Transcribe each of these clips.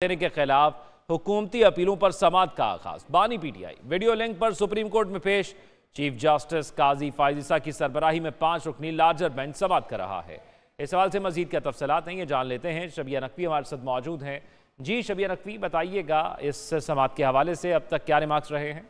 देने के खिलाफ हुकूमती अपीलों पर समाअत का आगाज। बानी पीटीआई वीडियो लिंक पर सुप्रीम कोर्ट में पेश। चीफ जस्टिस काजी फायजीसा की सरबराही में 5 रुकनी लार्जर बेंच समाअत कर रहा है। इस सवाल से मजीद क्या तफसीलात हैं ये जान लेते हैं। शबिया नकवी हमारे साथ मौजूद हैं। जी शबिया नकवी, बताइएगा इस समाअत के हवाले से अब तक क्या रिमार्क्स रहे हैं?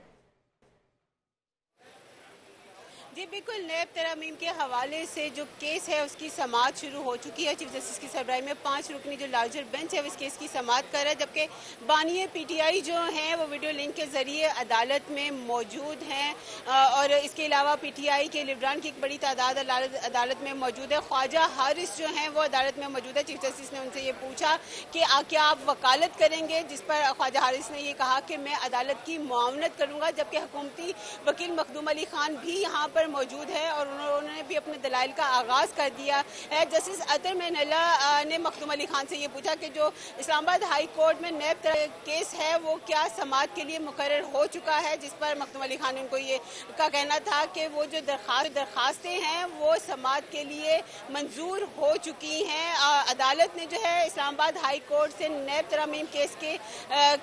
जी बिल्कुल, नैब तरमीम के हवाले से जो केस है उसकी समाअत शुरू हो चुकी है। चीफ जस्टिस की सरबराही में 5 रुकनी जो लार्जर बेंच है इस केस की समाअत कर रहा है, जबकि बानी पीटीआई जो हैं वो वीडियो लिंक के जरिए अदालत में मौजूद हैं और इसके अलावा पीटीआई के लीडरान की एक बड़ी तादाद अदालत में मौजूद है। ख्वाजा हारिस जो हैं वो अदालत में मौजूद है। चीफ जस्टिस ने उनसे ये पूछा कि क्या आप वकालत करेंगे, जिस पर ख्वाजा हारिस ने ये कहा कि मैं अदालत की मुआवनत करूँगा, जबकि हुकूमती वकील मखदूम अली खान भी यहाँ पर मौजूद है और उन्होंने भी अपने दलाइल का आगाज कर दिया है। जस्टिस अतर मेनल्ला ने मखदूम अली खान से ये पूछा कि जो इस्लामाबाद हाई कोर्ट में नैब केस है वो क्या समाअत के लिए मुकर्रर हो चुका है, जिस पर मखदूम अली खान ने उनको ये का कहना था कि वो जो दरखास्तें हैं वो समाअत के लिए मंजूर हो चुकी हैं। अदालत ने जो है इस्लामाबाद हाई कोर्ट से नैब तरमीम केस के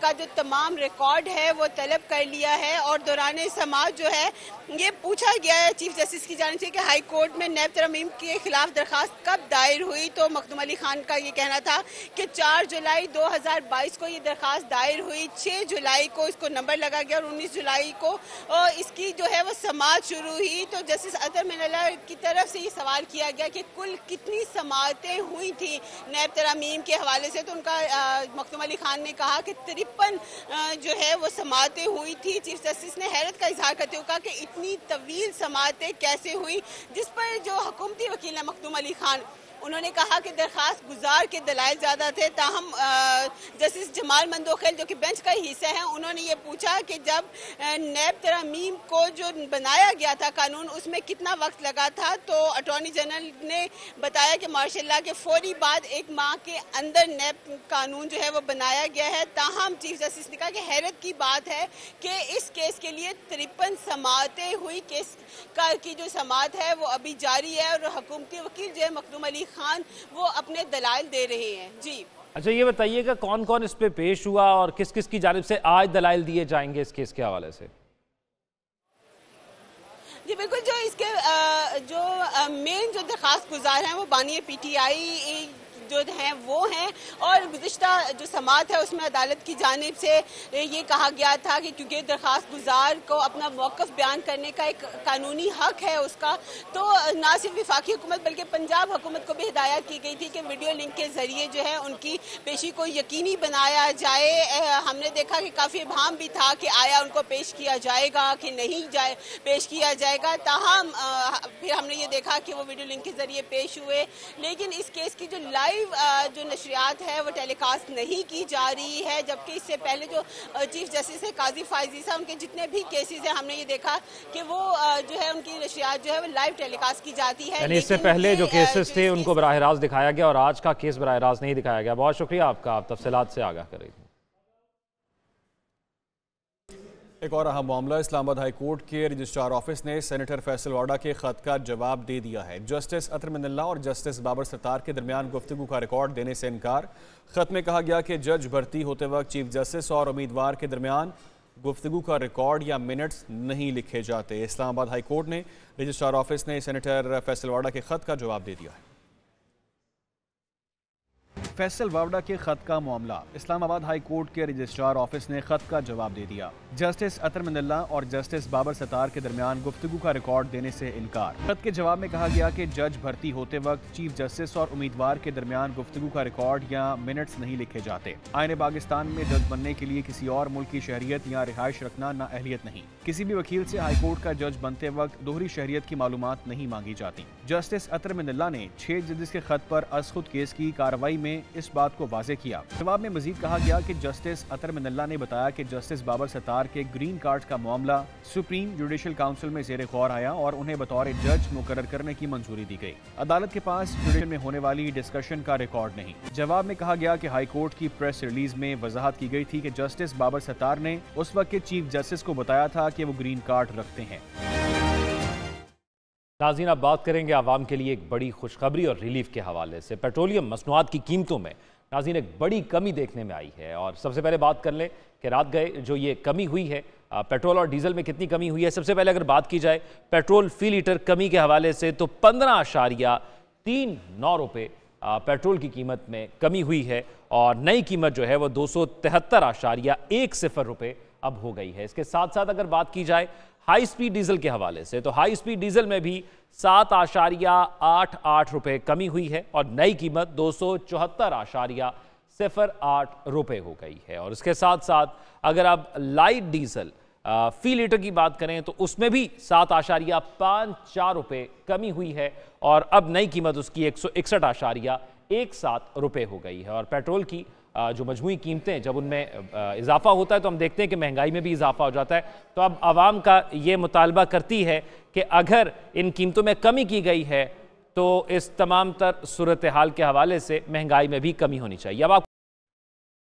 का जो तमाम रिकॉर्ड है वो तलब कर लिया है और दौरान समाअत जो है ये पूछा गया है चीफ जस्टिस की जानिब से कि हाई कोर्ट में नैब तरमीम के खिलाफ दरखास्त कब दायर हुई। तो मखदूम अली खान का ये कहना था कि 4 जुलाई 2022 को ये दरखास्त दायर हुई, 6 जुलाई को इसको नंबर लगा गया और 19 जुलाई को इसकी जो है वो समाअत शुरू हुई। तो जस्टिस अतर मेनल्ला की तरफ से ये सवाल किया गया कि कुल कितनी समाअतें हुई थी नैब तरमीम के हवाले से, तो उनका मखदूम अली खान ने कहा कि 53 जो है वो समाअतें हुई थी। चीफ जस्टिस ने हैरत का इजहार करते हुए कहा कि इतनी तवील समाअतें कैसे हुई, जिस पर जो हुकूमती वकील है मखदूम अली खान उन्होंने कहा कि दरखास्त गुजार के दलाइल ज़्यादा थे। ताहम जस्टिस जमाल मंदोखेल जो कि बेंच का ही हिस्सा है उन्होंने ये पूछा कि जब नैब तरमीम को जो बनाया गया था कानून उसमें कितना वक्त लगा था, तो अटॉर्नी जनरल ने बताया कि मार्शल के फौरी बाद 1 माह के अंदर नैब कानून जो है वो बनाया गया है। ताहम चीफ जस्टिस ने कहा कि हैरत की बात है कि इस केस के लिए 53 समाअतें हुई। केस की जो समाअत है वो अभी जारी है और हुकूमती वकील जो है मखदूम अली खान वो अपने दलाइल दे रहे हैं। जी अच्छा, ये बताइएगा कौन कौन इस पे पेश हुआ और किस किस की जानिब से आज दलाइल दिए जाएंगे इस केस के हवाले से? जी बिल्कुल, जो इसके जो मेन जो दरखास्त गुजार हैं वो बानी पीटीआई जो हैं वो हैं और गुज़िश्ता जो समाअत है उसमें अदालत की जानिब से ये कहा गया था कि क्योंकि दरखास्त गुजार को अपना मौक़िफ़ बयान करने का एक कानूनी हक है उसका, तो ना सिर्फ वफाकी हुकूमत बल्कि पंजाब हुकूमत को भी हिदायत की गई थी कि वीडियो लिंक के ज़रिए जो है उनकी पेशी को यकीनी बनाया जाए। हमने देखा कि काफ़ी इब्हाम भी था कि आया उनको पेश किया जाएगा कि नहीं पेश किया जाएगा। ताहम फिर हमने ये देखा कि वो वीडियो लिंक के ज़रिए पेश हुए, लेकिन इस केस की जो लाइव जो नशरियात है वो टेलीकास्ट नहीं की जा रही है, जबकि इससे पहले जो चीफ जस्टिस है काजी फायजीसा उनके जितने भी केसेस हैं हमने ये देखा कि वो जो है उनकी नशरियात जो है वो लाइव टेलीकास्ट की जाती है। यानी इससे पहले जो केसेस थे उनको बराह रास्त दिखाया गया और आज का केस बराह रास्त नहीं दिखाया गया। बहुत शुक्रिया आपका, आप तफसीलात से आगाह कर रही थी। एक और अहम मामला, इस्लामाबाद हाई कोर्ट के रजिस्ट्रार ऑफिस ने सेनेटर फैसल वाडा के खत का जवाब दे दिया है। जस्टिस अतर मेनल्ला और जस्टिस बाबर सत्तार के दरमियान गुफ्तगू का रिकॉर्ड देने से इनकार। खत में कहा गया कि जज भर्ती होते वक्त चीफ जस्टिस और उम्मीदवार के दरमियान गुफ्तगू का रिकॉर्ड या मिनट्स नहीं लिखे जाते। इस्लामाबाद हाई कोर्ट ने रजिस्ट्रार ऑफिस ने सेनेटर फैसल वाडा के खत का जवाब दे दिया है। फैसल वावडा के खत का मामला, इस्लामाबाद हाई कोर्ट के रजिस्ट्रार ऑफिस ने खत का जवाब दे दिया। जस्टिस अतर मेनल्ला और जस्टिस बाबर सत्तार के दरमियान गुफ्तगू का रिकॉर्ड देने से इनकार। खत के जवाब में कहा गया कि जज भर्ती होते वक्त चीफ जस्टिस और उम्मीदवार के दरमियान गुफ्तगू का रिकॉर्ड या मिनट्स नहीं लिखे जाते। आईन पाकिस्तान में जज बनने के लिए किसी और मुल्क की शहरियत या रिहाइश रखना ना अहलियत नहीं। किसी भी वकील से हाई कोर्ट का जज बनते वक्त दोहरी शहरियत की मालूमात नहीं मांगी जाती। जस्टिस अतर मेनल्ला ने 6 जजेस के खत पर अज खुद केस की कार्रवाई में इस बात को वाज़ेह किया। जवाब में मजीद कहा गया कि जस्टिस अतर मेनल्ला ने बताया कि जस्टिस बाबर सत्तार के ग्रीन कार्ड का मामला सुप्रीम जुडिशल काउंसिल में ज़ेर गौर आया और उन्हें बतौर जज मुकर्रर करने की मंजूरी दी गई। अदालत के पास जुडिशल में होने वाली डिस्कशन का रिकॉर्ड नहीं। जवाब में कहा गया कि हाई कोर्ट की प्रेस रिलीज में वजाहत की गई थी कि जस्टिस बाबर सत्तार ने उस वक्त के चीफ जस्टिस को बताया था कि वो ग्रीन कार्ड रखते हैं। नाज़रीन, अब बात करेंगे आवाम के लिए एक बड़ी खुशखबरी और रिलीफ के हवाले से। पेट्रोलियम मसनूआत की कीमतों में नाज़रीन, एक बड़ी कमी देखने में आई है और सबसे पहले बात कर लें कि रात गए जो ये कमी हुई है पेट्रोल और डीजल में कितनी कमी हुई है। सबसे पहले अगर बात की जाए पेट्रोल फी लीटर कमी के हवाले से तो 15.39 रुपये पेट्रोल की कीमत में कमी हुई है और नई कीमत जो है वो 273.10 रुपये अब हो गई है। इसके साथ साथ अगर बात की जाए हाई स्पीड डीजल के हवाले से तो हाई स्पीड डीजल में भी 7.88 रुपये कमी हुई है और नई कीमत 274.08 रुपये हो गई है। और इसके साथ साथ अगर आप लाइट डीजल फी लीटर की बात करें तो उसमें भी 7.54 रुपये कमी हुई है और अब नई कीमत उसकी 161.17 रुपये हो गई है। और पेट्रोल की जो मजमूई कीमतें जब उनमें इजाफा होता है तो हम देखते हैं कि महंगाई में भी इजाफा हो जाता है। तो अब आवाम का ये मुतालबा करती है कि अगर इन कीमतों में कमी की गई है तो इस तमाम तर सूरत हाल के हवाले से महंगाई में भी कमी होनी चाहिए। अब आप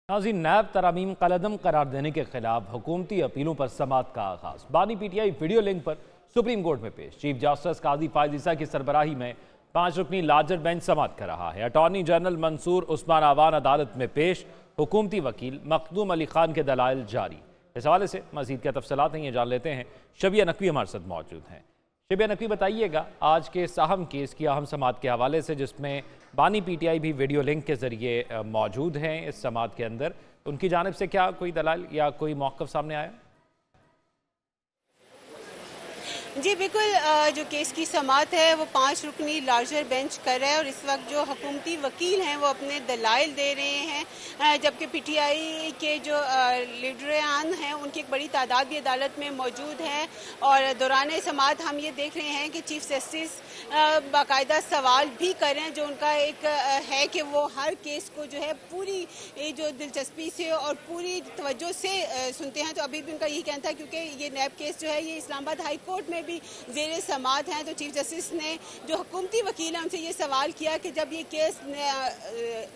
नाज़रीन, नैब तरामीम कलअदम करार देने के खिलाफ हुकूमती अपीलों पर समाअत का आगाज। बानी पीटीआई वीडियो लिंक पर सुप्रीम कोर्ट में पेश। चीफ जस्टिस काजी फायज़ ईसा की सरबराही में 5 रुकनी लार्जर बेंच समाअत कर रहा है। अटॉर्नी जनरल मंसूर उस्मान आवान अदालत में पेश। हुकूमती वकील मखदूम अली खान के दलाइल जारी। इस हवाले से मज़ीद क्या तफसीलात हैं ये जान लेते हैं। शबिया नकवी हमारे साथ मौजूद हैं। शबिया नकवी, बताइएगा आज के इस अहम केस की अहम समाअत के हवाले से जिसमें बानी पीटीआई भी वीडियो लिंक के ज़रिए मौजूद हैं इस समाअत के अंदर, उनकी जानिब से क्या कोई दलाल या कोई मौक़िफ़ सामने आया? जी बिल्कुल, जो केस की समाअत है वो 5 रुकनी लार्जर बेंच कर रहा है और इस वक्त जो हुकूमती वकील हैं वो अपने दलाइल दे रहे हैं, जबकि पीटीआई के जो लीडरान हैं उनकी एक बड़ी तादाद भी अदालत में मौजूद हैं। और दौरान समाअत हम ये देख रहे हैं कि चीफ जस्टिस बाकायदा सवाल भी कर रहे हैं, जो उनका एक है कि वो हर केस को जो है पूरी जो दिलचस्पी से और पूरी तवज्जो से सुनते हैं। तो अभी भी उनका यही कहना था क्योंकि ये नैब केस जो है ये इस्लामाबाद हाई कोर्ट में भी ज़ेरे समाअत हैं, तो चीफ जस्टिस ने जो हुकूमती वकील हैं उनसे ये सवाल किया कि जब ये केस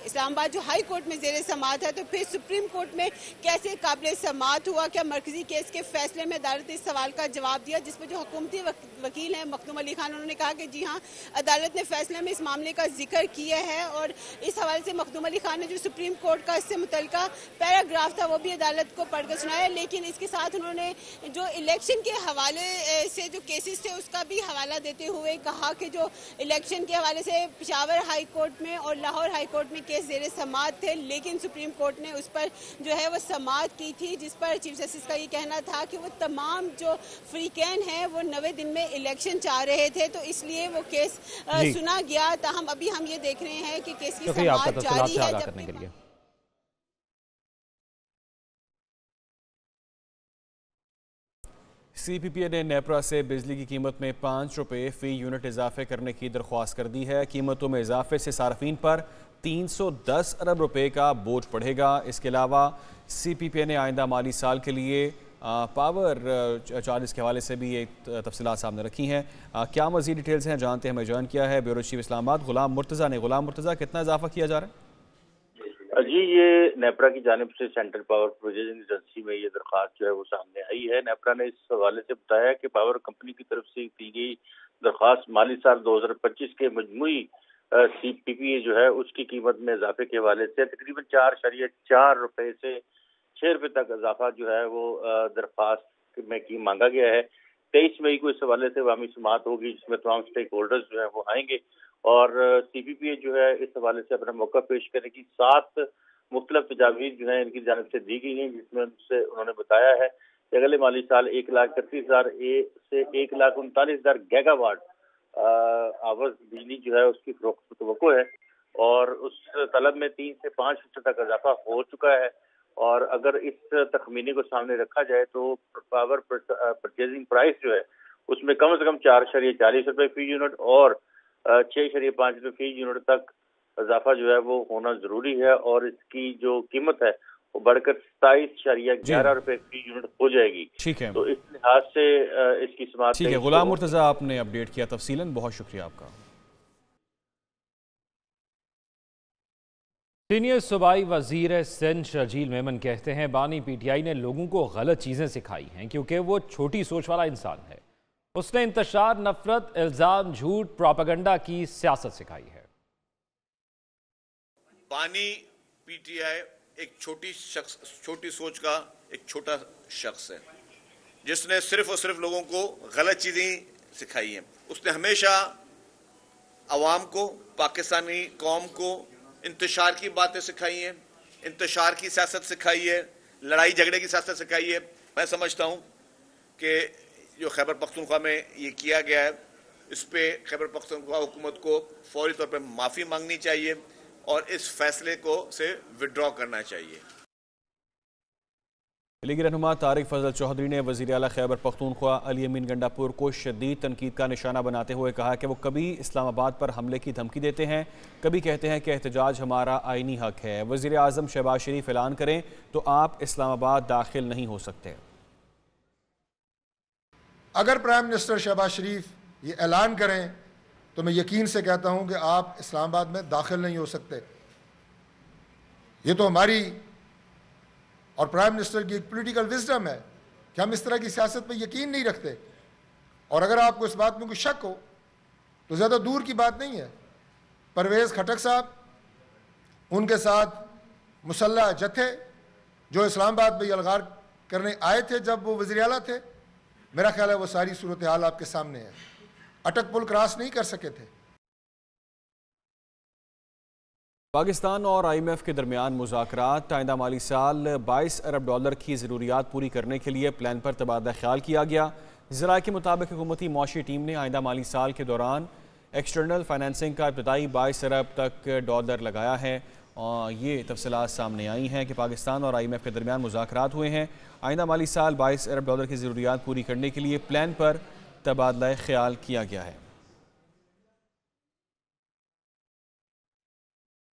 इस्लामाबाद जो हाई कोर्ट में ज़ेरे समाअत है तो फिर सुप्रीम कोर्ट में कैसे काबिल समाअत हुआ? क्या मरकजी केस के फैसले में अदालत ने इस सवाल का जवाब दिया? जिस पर जो हुकूमती वकील हैं मखदूम अली खान, उन्होंने कहा कि जी हाँ, अदालत ने फैसले में इस मामले का जिक्र किया है। और इस हवाले से मखदूम अली खान ने जो सुप्रीम कोर्ट का इससे मुतल्लिका पैराग्राफ था वो भी अदालत को पढ़कर सुनाया। लेकिन इसके साथ उन्होंने जो इलेक्शन के हवाले से जो केसेस थे उसका भी हवाला देते हुए कहा कि जो इलेक्शन के हवाले से पेशावर हाई कोर्ट में और लाहौर हाई कोर्ट में केस ज़ेरे समाअत थे, लेकिन सुप्रीम कोर्ट ने उस पर जो है वो समाअत की थी, जिस पर चीफ जस्टिस का ये कहना था कि वो तमाम जो फ्रीकैन हैं वो 90 दिन में इलेक्शन चाह रहे थे, तो इसलिए वो केस सुना गया। ताहम अभी हम ये देख रहे हैं कि केस की समाअत जारी है। CPPA ने नेपरा से बिजली की कीमत में 5 रुपये फ़ी यूनिट इजाफे करने की दरख्वास्त कर दी है। कीमतों में इजाफे से सार्फिन पर 310 अरब रुपए का बोझ पड़ेगा। इसके अलावा CPPA ने आइंदा माली साल के लिए पावर चार्जेस के हवाले से भी एक तफसीलात सामने रखी हैं। क्या मज़ीद डिटेल्स हैं जानते हैं। हमें ज्वाइन किया है ब्यूरो चीफ इस्लामाबाद गुलाम मुर्तज़ा ने। गुलाम मुर्तज़ा, कितना इजाफा किया जा रहा है? जी, ये नेपरा की जानिब से सेंट्रल पावर प्रोजेक्शन एजेंसी में ये दरख्वास्त जो है वो सामने आई है। नेपरा ने इस हवाले से बताया कि पावर कंपनी की तरफ से दी गई दरख्वास्त माली साल 2025 के मजमूई CPPA जो है उसकी कीमत में इजाफे के हवाले से तकरीबन 4.4 रुपए से 6 रुपए तक इजाफा जो है वो दरख्वास्त में की मांगा गया है। 23 मई को इस हवाले से अवामी समाअत होगी जिसमें तमाम स्टेक होल्डर्स जो है वो आएंगे और CPPA जो है इस हवाले से अपना मौका पेश करने की 7 मुख्तलिफ तजावीज़ जो है इनकी जानिब से दी गई हैं, जिसमें उन्होंने बताया है कि अगले माली साल 1,31,000 से 1,39,000 गीगावाट आवर्स बिजली जो है उसकी फरोख्त तवक्को है और उस तलब में 3 से 5% तक इजाफा हो चुका है। और अगर इस तखमीने को सामने रखा जाए तो पावर परचेजिंग प्राइस जो है उसमें कम से कम 4.40 रुपए फ़ी यूनिट और 6.5 रुपए फ़ी यूनिट तक इजाफा जो है वो होना जरूरी है और इसकी जो कीमत है वो बढ़कर 27.11 रुपए फ़ी यूनिट हो जाएगी। ठीक है, तो इस लिहाज से इसकी समाअत ठीक है। गुलाम मुर्तज़ा, आपने अपडेट किया तफसीलन, बहुत शुक्रिया आपका। सीनियर सूबाई वजीर सिंध शर्जील मेमन कहते हैं बानी पीटीआई ने लोगों को गलत चीज़ें सिखाई हैं क्योंकि वो छोटी सोच वाला इंसान है। उसने इंतशार, नफरत, इल्ज़ाम, झूठ, प्रोपेगेंडा की सियासत सिखाई है। बानी पीटीआई एक छोटी सोच का एक छोटा शख्स है जिसने सिर्फ और सिर्फ लोगों को गलत चीजें सिखाई हैं। उसने हमेशा अवाम को, पाकिस्तानी कौम को इंतशार की बातें सिखाई हैं, इंतशार की सियासत सिखाई है, लड़ाई झगड़े की सियासत सिखाई है। मैं समझता हूं कि जो खैबर पख्तूनख्वा में ये किया गया है, इस पे खैबर पख्तूनख्वा हुकूमत को फौरी तौर पर माफी मांगनी चाहिए और इस फैसले को से विड्रॉ करना चाहिए। लीगी रहनुमा तारिक फजल चौधरी ने वज़ीर आला खैबर पख्तूनख्वा अली अमीन गंडापुर को शदीद तनकीद का निशाना बनाते हुए कहा कि वो कभी इस्लामाबाद पर हमले की धमकी देते हैं, कभी कहते हैं कि एहतजाज हमारा आईनी हक है। वज़ीर आज़म शहबाज शरीफ ऐलान करें तो आप इस्लामाबाद दाखिल नहीं हो सकते। अगर प्राइम मिनिस्टर शहबाज शरीफ ये ऐलान करें तो मैं यकीन से कहता हूं कि आप इस्लामाबाद में दाखिल नहीं हो सकते। ये तो हमारी और प्राइम मिनिस्टर की एक पॉलिटिकल विजडम है कि हम इस तरह की सियासत पर यकीन नहीं रखते। और अगर आपको इस बात में कोई शक हो तो ज़्यादा दूर की बात नहीं है, परवेज़ खटक साहब, उनके साथ मुसल्लह जत्थे जो इस्लामाबाद में यलगार करने आए थे जब वो वज़ीर आला थे, मेरा ख्याल है वो सारी सूरत हाल आपके सामने है। अटक पुल क्रॉस नहीं कर सके थे। पाकिस्तान और IMF के दरमियान मुज़ाकरात आइंदा माली साल 22 अरब डॉलर की ज़रूरियात पूरी करने के लिए प्लान पर तबादला ख्याल किया गया। ज़राए के मुताबिक हुकूमती मौशी टीम ने आइंदा माली साल के दौरान एक्सटर्नल फाइनेंसिंग का इब्तदाई 22 अरब तक डॉलर लगाया है। और ये तफसीलात सामने आई हैं कि पाकिस्तान और IMF के दरमियान मुज़ाकरात हुए हैं। आइंदा माली साल 22 अरब डॉलर की ज़रूरियात पूरी करने के लिए प्लान पर तबादला ख्याल किया गया है।